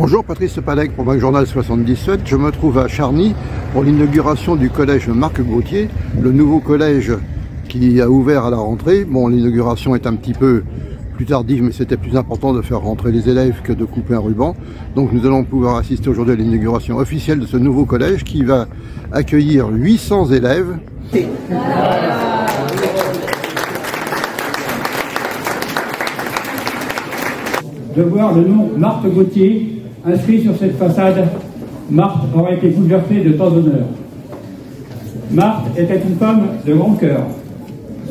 Bonjour, Patrice Padec pour Mac Journal 77. Je me trouve à Charny pour l'inauguration du collège Marc Gautier, le nouveau collège qui a ouvert à la rentrée. Bon, l'inauguration est un petit peu plus tardive, mais c'était plus important de faire rentrer les élèves que de couper un ruban. Donc nous allons pouvoir assister aujourd'hui à l'inauguration officielle de ce nouveau collège qui va accueillir 800 élèves. De voir le nom Marthe Gautier inscrit sur cette façade, Marthe aurait été bouleversée de tant d'honneur. Marthe était une femme de grand cœur,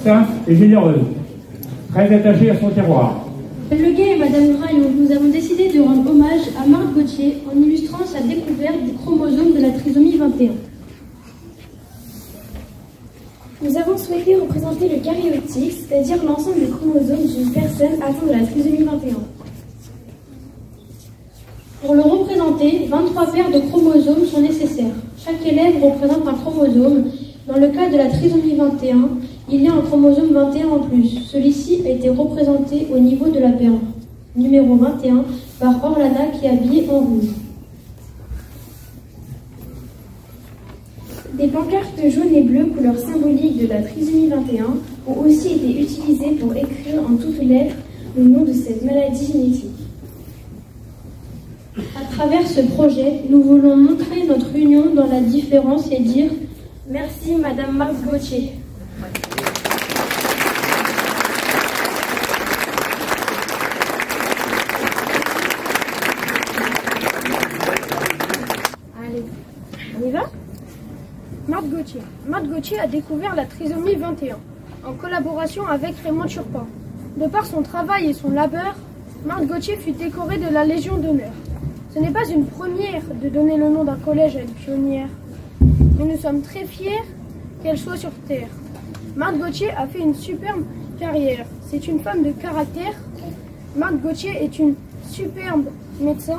simple et généreuse, très attachée à son terroir. Le Gay et Madame Graillon, nous avons décidé de rendre hommage à Marthe Gautier en illustrant sa découverte du chromosome de la trisomie 21. Nous avons souhaité représenter le karyotype, c'est-à-dire l'ensemble des chromosomes d'une personne atteinte de la trisomie 21. Pour le représenter, 23 paires de chromosomes sont nécessaires. Chaque élève représente un chromosome. Dans le cas de la trisomie 21, il y a un chromosome 21 en plus. Celui-ci a été représenté au niveau de la paire numéro 21 par Orlana qui est habillée en rouge. Des pancartes jaunes et bleues, couleur symbolique de la trisomie 21, ont aussi été utilisées pour écrire en toutes lettres le nom de cette maladie génétique. À travers ce projet, nous voulons montrer notre union dans la différence et dire « Merci Madame Marthe Gautier ». Allez, on y va? Marthe Gautier. Marthe Gautier a découvert la trisomie 21 en collaboration avec Raymond Turpin. De par son travail et son labeur, Marthe Gautier fut décorée de la Légion d'honneur. Ce n'est pas une première de donner le nom d'un collège à une pionnière, mais nous sommes très fiers qu'elle soit sur Terre. Marthe Gautier a fait une superbe carrière. C'est une femme de caractère. Marthe Gautier est une superbe médecin,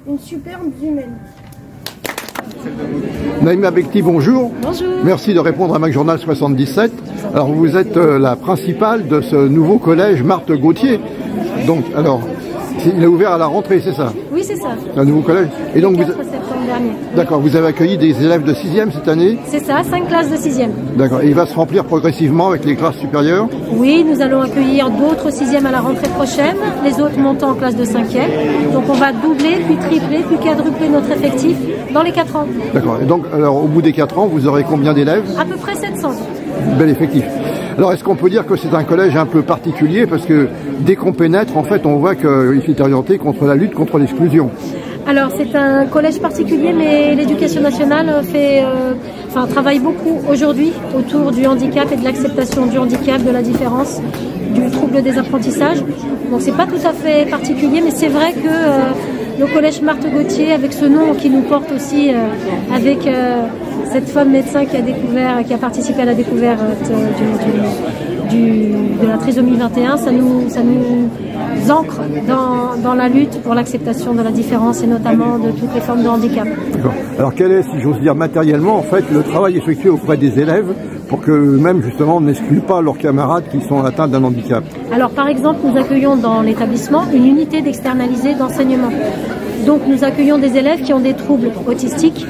une superbe humaine. Naïma Bekti, bonjour. Bonjour. Merci de répondre à Mac Journal 77. Alors vous êtes la principale de ce nouveau collège Marthe Gautier. Donc, alors, il a ouvert à la rentrée, c'est ça? Oui, c'est ça. Un nouveau collège. Et donc, le 4 septembre dernier. D'accord, vous avez accueilli des élèves de 6e cette année? C'est ça, 5 classes de 6e. D'accord, et il va se remplir progressivement avec les classes supérieures? Oui, nous allons accueillir d'autres 6e à la rentrée prochaine, les autres montant en classe de 5e. Donc on va doubler, puis tripler, puis quadrupler notre effectif dans les 4 ans. D'accord, et donc alors, au bout des 4 ans, vous aurez combien d'élèves? À peu près 700. Bel effectif. Alors est-ce qu'on peut dire que c'est un collège un peu particulier parce que dès qu'on pénètre, en fait, on voit qu'il est orienté contre la lutte contre l'exclusion? Alors c'est un collège particulier, mais l'éducation nationale travaille beaucoup aujourd'hui autour du handicap et de l'acceptation du handicap, de la différence, du trouble des apprentissages. Donc c'est pas tout à fait particulier, mais c'est vrai que le collège Marthe Gautier, avec ce nom qui nous porte aussi, avec cette femme médecin qui a participé à la découverte de la trisomie 21, ça nous ancre dans la lutte pour l'acceptation de la différence et notamment de toutes les formes de handicap. D'accord. Alors quel est, si j'ose dire matériellement, en fait, le travail effectué auprès des élèves pour qu'eux-mêmes, justement, n'excluent pas leurs camarades qui sont atteints d'un handicap? Alors par exemple, nous accueillons dans l'établissement une unité d'externalisé d'enseignement. Donc nous accueillons des élèves qui ont des troubles autistiques,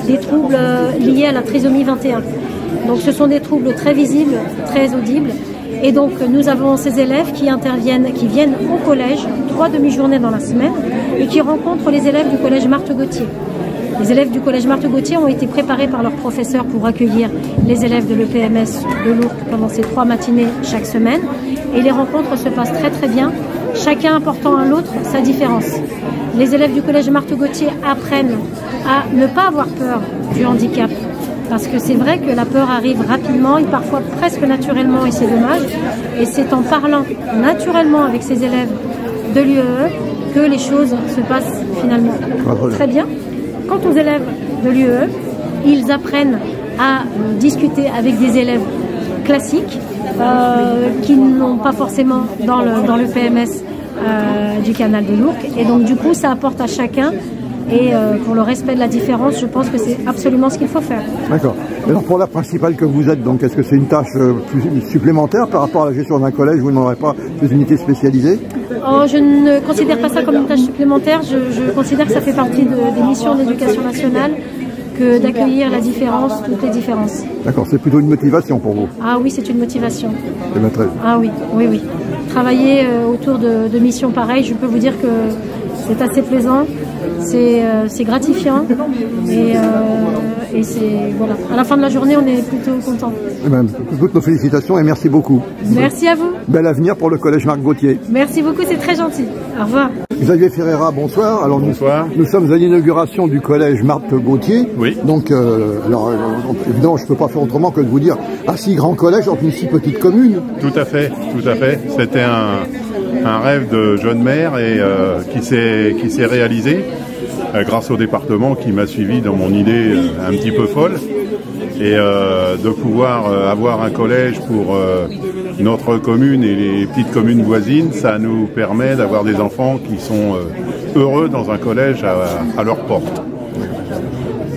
des troubles liés à la trisomie 21. Donc ce sont des troubles très visibles, très audibles. Et donc nous avons ces élèves qui viennent au collège 3 demi-journées dans la semaine et qui rencontrent les élèves du collège Marthe Gautier. Les élèves du collège Marthe Gautier ont été préparés par leurs professeurs pour accueillir les élèves de l'EPMS de Lourdes pendant ces 3 matinées chaque semaine. Et les rencontres se passent très très bien, chacun apportant à l'autre sa différence. Les élèves du collège Marthe Gautier apprennent à ne pas avoir peur du handicap. Parce que c'est vrai que la peur arrive rapidement et parfois presque naturellement, et c'est dommage. Et c'est en parlant naturellement avec ces élèves de l'UEE que les choses se passent finalement très bien. Quant aux élèves de l'UEE, ils apprennent à discuter avec des élèves classiques qui n'ont pas forcément dans le PMS du canal de l'Ourcq. Et donc du coup, ça apporte à chacun Et pour le respect de la différence, je pense que c'est absolument ce qu'il faut faire. D'accord. Alors pour la principale que vous êtes, donc est-ce que c'est une tâche plus supplémentaire par rapport à la gestion d'un collège? Vous n'aurez pas des unités spécialisées? Oh, je ne considère pas ça comme une tâche supplémentaire. Je considère que ça fait partie des missions de l'éducation nationale que d'accueillir la différence, toutes les différences. D'accord, c'est plutôt une motivation pour vous? Ah oui, c'est une motivation. Eh bien, très... Ah oui, oui, oui. Travailler autour de missions pareilles, je peux vous dire que c'est assez plaisant, c'est gratifiant et c'est voilà. À la fin de la journée, on est plutôt content. Eh bien, toutes nos félicitations et merci beaucoup. Merci à vous. Bel avenir pour le collège Marc Gauthier. Merci beaucoup, c'est très gentil. Au revoir. Xavier Ferreira, bonsoir. Alors bonsoir. Nous sommes à l'inauguration du collège Marc Gauthier. Oui. Donc, évidemment, je ne peux pas faire autrement que de vous dire, un si grand collège dans une si petite commune. Tout à fait, tout à fait. C'était un rêve de jeune maire et qui s'est réalisé grâce au département qui m'a suivi dans mon idée un petit peu folle. Et de pouvoir avoir un collège pour notre commune et les petites communes voisines, ça nous permet d'avoir des enfants qui sont heureux dans un collège à leur porte.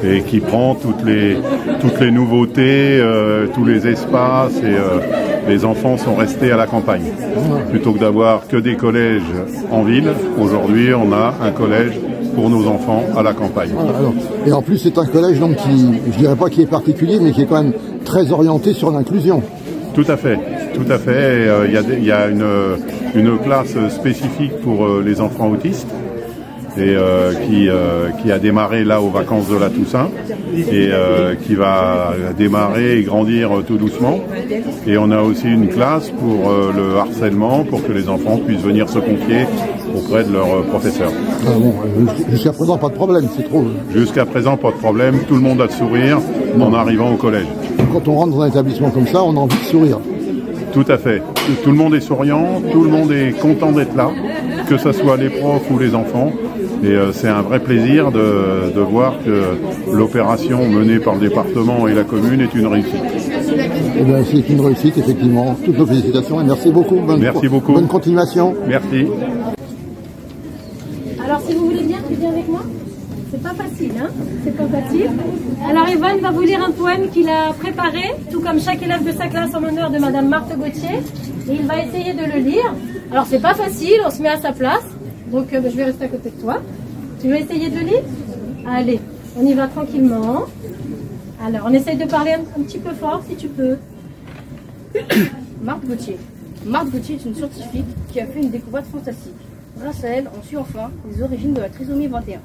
Et qui prend toutes les nouveautés, tous les espaces et les enfants sont restés à la campagne. Plutôt que d'avoir que des collèges en ville, aujourd'hui on a un collège pour nos enfants à la campagne. Alors, et en plus c'est un collège donc qui, je dirais pas qui est particulier, mais qui est quand même très orienté sur l'inclusion. Tout à fait, tout à fait. Il y a une classe spécifique pour les enfants autistes. Et qui a démarré là aux vacances de la Toussaint et qui va démarrer et grandir tout doucement. Et on a aussi une classe pour le harcèlement, pour que les enfants puissent venir se confier auprès de leurs professeurs. Ah bon, jusqu'à présent pas de problème, c'est trop. Jusqu'à présent pas de problème, tout le monde a le sourire en arrivant au collège. Quand on rentre dans un établissement comme ça, on a envie de sourire. Tout à fait. Tout le monde est souriant, tout le monde est content d'être là, que ce soit les profs ou les enfants. Et c'est un vrai plaisir de voir que l'opération menée par le département et la commune est une réussite. Eh bien, c'est une réussite, effectivement. Toutes nos félicitations et merci beaucoup. Merci beaucoup. Bonne continuation. Merci. Alors, si vous voulez bien, tu viens avec moi? C'est pas facile, hein? C'est pas facile. Alors, Evan va vous lire un poème qu'il a préparé, tout comme chaque élève de sa classe en l'honneur de Madame Marthe Gauthier. Et il va essayer de le lire. Alors, c'est pas facile, on se met à sa place. Donc, je vais rester à côté de toi. Tu veux essayer de lire? Allez, on y va tranquillement. Alors, on essaye de parler un petit peu fort, si tu peux. Marthe Gauthier. Marthe Gauthier est une scientifique qui a fait une découverte fantastique. Grâce à elle, on suit enfin les origines de la trisomie 21.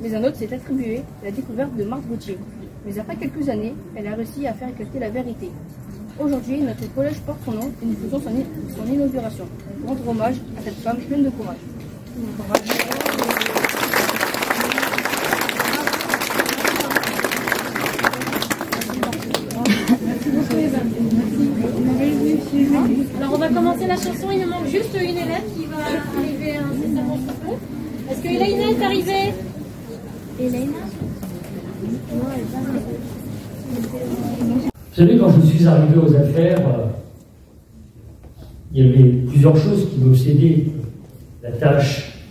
Mais un autre s'est attribué la découverte de Marthe Gauthier. Mais après quelques années, elle a réussi à faire éclater la vérité. Aujourd'hui, notre collège porte son nom et nous faisons son inauguration. Rendre hommage à cette femme pleine de courage. Alors on va commencer la chanson, il nous manque juste une élève qui va arriver incessamment sous peu. Est-ce que Elaina est arrivée? Elaina? Vous savez, quand je suis arrivé aux affaires, il y avait plusieurs choses qui m'obsédaient. La tâche,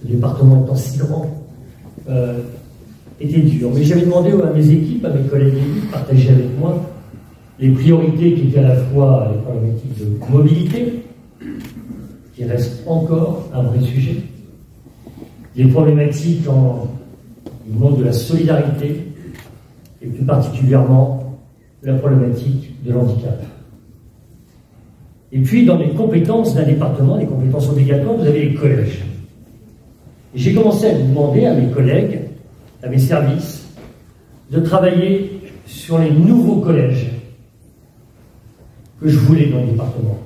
le département étant si grand, était dure. Mais j'avais demandé à mes équipes, à mes collègues équipes, de partager avec moi les priorités qui étaient à la fois les problématiques de mobilité, qui restent encore un vrai sujet, les problématiques dans le monde de la solidarité, et plus particulièrement la problématique de l'handicap. Et puis, dans les compétences d'un département, les compétences obligatoires, vous avez les collèges. Et j'ai commencé à demander à mes collègues, à mes services, de travailler sur les nouveaux collèges que je voulais dans le département.